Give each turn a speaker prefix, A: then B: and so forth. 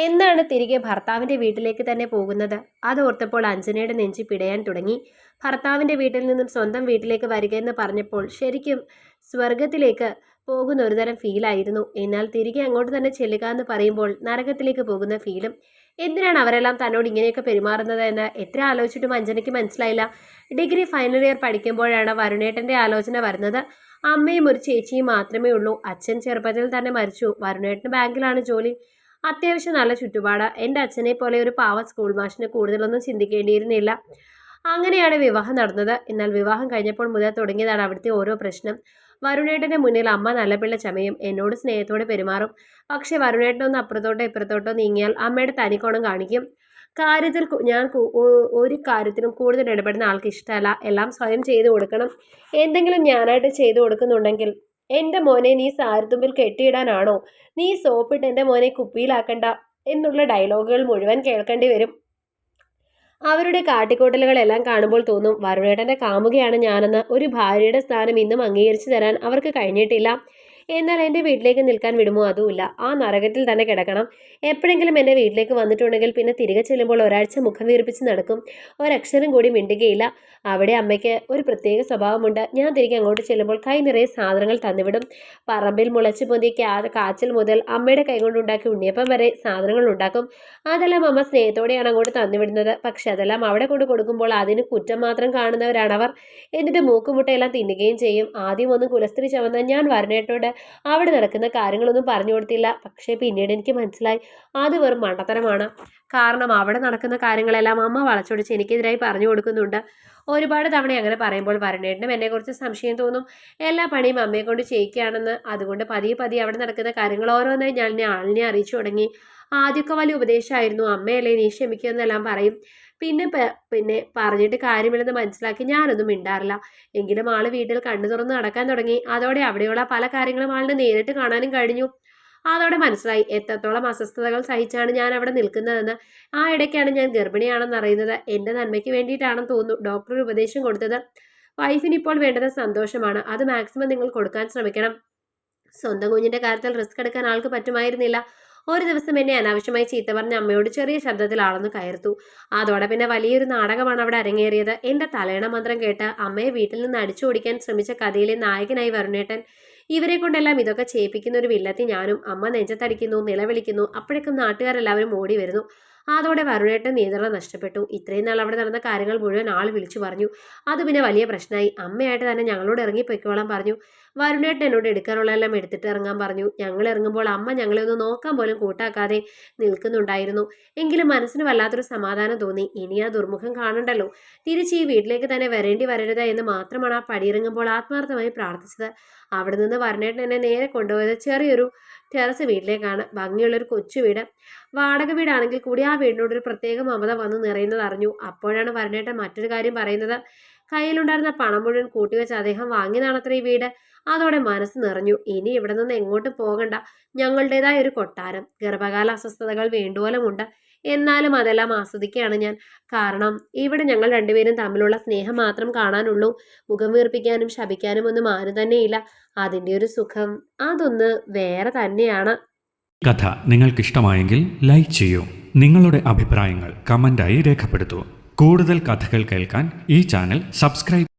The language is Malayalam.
A: എന്നാണ് തിരികെ ഭർത്താവിന്റെ വീട്ടിലേക്ക് തന്നെ പോകുന്നത്. അതോർത്തപ്പോൾ അഞ്ജനയുടെ നെഞ്ചി പിടയാൻ തുടങ്ങി. ഭർത്താവിന്റെ വീട്ടിൽ നിന്നും സ്വന്തം വീട്ടിലേക്ക് വരിക എന്ന് പറഞ്ഞപ്പോൾ ശരിക്കും സ്വർഗത്തിലേക്ക് പോകുന്ന ഒരുതരം ഫീലായിരുന്നു. എന്നാൽ തിരികെ അങ്ങോട്ട് തന്നെ ചെല്ലുക എന്ന് പറയുമ്പോൾ നരകത്തിലേക്ക് പോകുന്ന ഫീലും. എന്തിനാണ് അവരെല്ലാം തന്നോട് ഇങ്ങനെയൊക്കെ പെരുമാറുന്നത് എന്ന് എത്ര ആലോചിച്ചിട്ടും അഞ്ജനയ്ക്ക് മനസ്സിലായില്ല. ഡിഗ്രി ഫൈനൽ ഇയർ പഠിക്കുമ്പോഴാണ് വരുണേട്ടന്റെ ആലോചന വരുന്നത്. അമ്മയും ഒരു ചേച്ചിയും മാത്രമേ ഉള്ളൂ. അച്ഛൻ ചെറുപ്പത്തിൽ തന്നെ മരിച്ചു. വരുണേട്ടന് ബാങ്കിലാണ് ജോലി. അത്യാവശ്യം നല്ല ചുറ്റുപാട്. എൻ്റെ അച്ഛനെ പോലെ ഒരു പാവ സ്കൂൾ മാഷിന് കൂടുതലൊന്നും ചിന്തിക്കേണ്ടിയിരുന്നില്ല. അങ്ങനെയാണ് വിവാഹം നടന്നത്. എന്നാൽ വിവാഹം കഴിഞ്ഞപ്പോൾ മുതൽ തുടങ്ങിയതാണ് അവിടുത്തെ ഓരോ പ്രശ്നം. വരുണേട്ടന്റെ മുന്നിൽ അമ്മ നല്ല പിള്ള ചമയും, എന്നോട് സ്നേഹത്തോടെ പെരുമാറും. പക്ഷെ വരുണേട്ടനൊന്ന് അപ്പുറത്തോട്ടോ ഇപ്പുറത്തോട്ടോ നീങ്ങിയാൽ അമ്മയുടെ തനിക്കോണം കാണിക്കും. കാര്യത്തിൽ ഞാൻ ഒരു കാര്യത്തിനും കൂടുതൽ ഇടപെടുന്ന ആൾക്ക് ഇഷ്ടമല്ല. എല്ലാം സ്വയം ചെയ്തു കൊടുക്കണം. എന്തെങ്കിലും ഞാനായിട്ട് ചെയ്തു കൊടുക്കുന്നുണ്ടെങ്കിൽ എൻ്റെ മോനെ നീ സാരത്തുമ്പിൽ കെട്ടിയിടാനാണോ, നീ സോപ്പിട്ട് എൻ്റെ മോനെ കുപ്പിയിലാക്കണ്ട എന്നുള്ള ഡയലോഗുകൾ മുഴുവൻ കേൾക്കേണ്ടി വരും. അവരുടെ കാട്ടിക്കൂട്ടലുകളെല്ലാം കാണുമ്പോൾ തോന്നും വരുണേട്ടൻ്റെ കാമുകയാണ് ഞാനെന്ന്. ഒരു ഭാര്യയുടെ സ്ഥാനം ഇന്നും അംഗീകരിച്ചു തരാൻ അവർക്ക് കഴിഞ്ഞിട്ടില്ല. എന്നാൽ എൻ്റെ വീട്ടിലേക്ക് നിൽക്കാൻ വിടുമോ? അതുമില്ല. ആ നരകത്തിൽ തന്നെ കിടക്കണം. എപ്പോഴെങ്കിലും എൻ്റെ വീട്ടിലേക്ക് വന്നിട്ടുണ്ടെങ്കിൽ പിന്നെ തിരികെ ചെല്ലുമ്പോൾ ഒരാഴ്ച മുഖം വീർപ്പിച്ച് നടക്കും. ഒരക്ഷരം കൂടി മിണ്ടുകയില്ല. അവിടെ അമ്മയ്ക്ക് ഒരു പ്രത്യേക സ്വഭാവമുണ്ട്. ഞാൻ തിരികെ അങ്ങോട്ട് ചെല്ലുമ്പോൾ കൈ നിറയെ സാധനങ്ങൾ തന്നുവിടും. പറമ്പിൽ മുളച്ചു പൊന്തി കാച്ചിൽ മുതൽ അമ്മയുടെ കൈകൊണ്ടുണ്ടാക്കി ഉണ്ണിയപ്പം വരെ സാധനങ്ങൾ ഉണ്ടാക്കും. അതെല്ലാം അമ്മ സ്നേഹത്തോടെയാണ് അങ്ങോട്ട് തന്നുവിടുന്നത്. പക്ഷെ അതെല്ലാം അവിടെ കൊണ്ട് കൊടുക്കുമ്പോൾ അതിന് കുറ്റം മാത്രം കാണുന്നവരാണവർ. എന്നിട്ട് മൂക്കുമുട്ടയെല്ലാം തിന്നുകയും ചെയ്യും. ആദ്യം ഒന്ന് കുലസ്ത്രീ ചവന്ന ഞാൻ വരുണേട്ടനോട് അവിടെ നടക്കുന്ന കാര്യങ്ങളൊന്നും പറഞ്ഞു കൊടുത്തില്ല. പക്ഷേ പിന്നീട് എനിക്ക് മനസ്സിലായി അത് വെറും മണ്ടത്തരമാണ്. കാരണം അവിടെ നടക്കുന്ന കാര്യങ്ങളെല്ലാം അമ്മ വളച്ചൊടിച്ച് എനിക്കെതിരായി പറഞ്ഞു കൊടുക്കുന്നുണ്ട്. ഒരുപാട് തവണ അങ്ങനെ പറയുമ്പോൾ വരുണേട്ടനും എന്നെക്കുറിച്ച് സംശയം തോന്നും. എല്ലാ പണിയും അമ്മയെ കൊണ്ട് ചെയ്യിക്കുകയാണെന്ന്. അതുകൊണ്ട് പതിയെ പതിയെ അവിടെ നടക്കുന്ന കാര്യങ്ങൾ ഓരോന്നായി ഞാൻ ആളിനെ അറിയിച്ചു തുടങ്ങി. ആദ്യമൊക്കെ വലിയ ഉപദേശമായിരുന്നു. അമ്മയല്ലേ നീ ക്ഷമിക്കുമെന്നെല്ലാം പറയും. പിന്നെ പറഞ്ഞിട്ട് കാര്യമില്ലെന്ന് മനസ്സിലാക്കി ഞാനൊന്നും മിണ്ടാറില്ല. എങ്കിലും ആള് വീട്ടിൽ കണ്ണു തുറന്ന് നടക്കാൻ തുടങ്ങി. അതോടെ അവിടെയുള്ള പല കാര്യങ്ങളും ആളിനെ നേരിട്ട് കാണാനും കഴിഞ്ഞു. അതോടെ മനസ്സിലായി എത്രത്തോളം അസ്വസ്ഥതകൾ സഹിച്ചാണ് ഞാൻ അവിടെ നിൽക്കുന്നതെന്ന്. ആ ഇടയ്ക്കാണ് ഞാൻ ഗർഭിണിയാണെന്ന് അറിയുന്നത്. എൻ്റെ നന്മയ്ക്ക് വേണ്ടിയിട്ടാണെന്ന് തോന്നുന്നു ഡോക്ടർ ഒരു ഉപദേശം കൊടുത്തത്. വൈഫിന് ഇപ്പോൾ വേണ്ടത് സന്തോഷമാണ്. അത് മാക്സിമം നിങ്ങൾ കൊടുക്കാൻ ശ്രമിക്കണം. സ്വന്തം കുഞ്ഞിന്റെ കാര്യത്തിൽ റിസ്ക് എടുക്കാൻ ആൾക്ക് പറ്റുമായിരുന്നില്ല. ഒരു ദിവസം എന്നെ അനാവശ്യമായി ചീത്ത പറഞ്ഞ അമ്മയോട് ചെറിയ ശബ്ദത്തിൽ ആളൊന്ന് കയർത്തു. അതോടെ പിന്നെ വലിയൊരു നാടകമാണ് അവിടെ അരങ്ങേറിയത്. എൻ്റെ തലയണ മന്ത്രം കേട്ട് അമ്മയെ വീട്ടിൽ നിന്ന് അടിച്ചു ഓടിക്കാൻ ശ്രമിച്ച കഥയിലെ നായകനായി വരുണേട്ടൻ. ഇവരെ കൊണ്ടെല്ലാം ഇതൊക്കെ ചെയ്യിപ്പിക്കുന്ന ഒരു വില്ലത്തി ഞാനും. അമ്മ നെഞ്ചത്തടിക്കുന്നു, നിലവിളിക്കുന്നു. അപ്പോഴേക്കും നാട്ടുകാരെല്ലാവരും ഓടി വരുന്നു. അതോടെ വരുണേട്ടൻ നിയന്ത്രണം നഷ്ടപ്പെട്ടു. ഇത്രയും നാൾ അവിടെ നടന്ന കാര്യങ്ങൾ മുഴുവൻ ആൾ വിളിച്ചു പറഞ്ഞു. അത് പിന്നെ വലിയ പ്രശ്നമായി. അമ്മയായിട്ട് തന്നെ ഞങ്ങളോട് ഇറങ്ങിപ്പോയിക്കോളാൻ പറഞ്ഞു. വരുണേട്ടൻ എന്നോട് എടുക്കാനുള്ളതെല്ലാം എടുത്തിട്ട് ഇറങ്ങാൻ പറഞ്ഞു. ഞങ്ങൾ ഇറങ്ങുമ്പോൾ അമ്മ ഞങ്ങളെ ഒന്ന് നോക്കാൻ പോലും കൂട്ടാക്കാതെ നിൽക്കുന്നുണ്ടായിരുന്നു. എങ്കിലും മനസ്സിന് വല്ലാത്തൊരു സമാധാനം തോന്നി. ഇനി ആ ദുർമുഖം കാണണ്ടല്ലോ. തിരിച്ച് ഈ വീട്ടിലേക്ക് തന്നെ വരേണ്ടി വരരുത് എന്ന് മാത്രമാണ് ആ പടിയിറങ്ങുമ്പോൾ ആത്മാർത്ഥമായി പ്രാർത്ഥിച്ചത്. അവിടെ നിന്ന് വരുണേട്ടൻ എന്നെ നേരെ കൊണ്ടുപോയത് ചെറിയൊരു ടെറസ് വീട്ടിലേക്കാണ്. ഭംഗിയുള്ളൊരു കൊച്ചു വീട്. വാടക വീടാണെങ്കിൽ കൂടി ആ വീടിനോടൊരു പ്രത്യേക മമത വന്ന് നിറയുന്നത് അറിഞ്ഞു. അപ്പോഴാണ് വരുണേട്ടൻ മറ്റൊരു കാര്യം പറയുന്നത്. കയ്യിലുണ്ടായിരുന്ന പണം മുഴുവൻ കൂട്ടിവെച്ച് അദ്ദേഹം വാങ്ങിയതാണത്ര ഈ വീട്. അതോടെ മനസ്സ് നിറഞ്ഞു. ഇനി ഇവിടെ നിന്ന് എങ്ങോട്ടും പോകണ്ട. ഞങ്ങളുടേതായ ഒരു കൊട്ടാരം. ഗർഭകാല അസ്വസ്ഥതകൾ വേണ്ടുപോലുമുണ്ട്. എന്നാലും അതെല്ലാം ആസ്വദിക്കുകയാണ് ഞാൻ. കാരണം ഇവിടെ ഞങ്ങൾ രണ്ടുപേരും തമ്മിലുള്ള സ്നേഹം മാത്രം കാണാനുള്ളൂ. മുഖം വീർപ്പിക്കാനും ശപിക്കാനും ഒന്നും ആരും തന്നെയില്ല. അതിൻ്റെ ഒരു സുഖം അതൊന്ന് വേറെ തന്നെയാണ്.
B: കഥ നിങ്ങൾക്കിഷ്ടമായെങ്കിൽ ലൈക്ക് ചെയ്യൂ. നിങ്ങളുടെ അഭിപ്രായങ്ങൾ കമൻ്റായി രേഖപ്പെടുത്തൂ. കൂടുതൽ കഥകൾ കേൾക്കാൻ ഈ ചാനൽ സബ്സ്ക്രൈബ്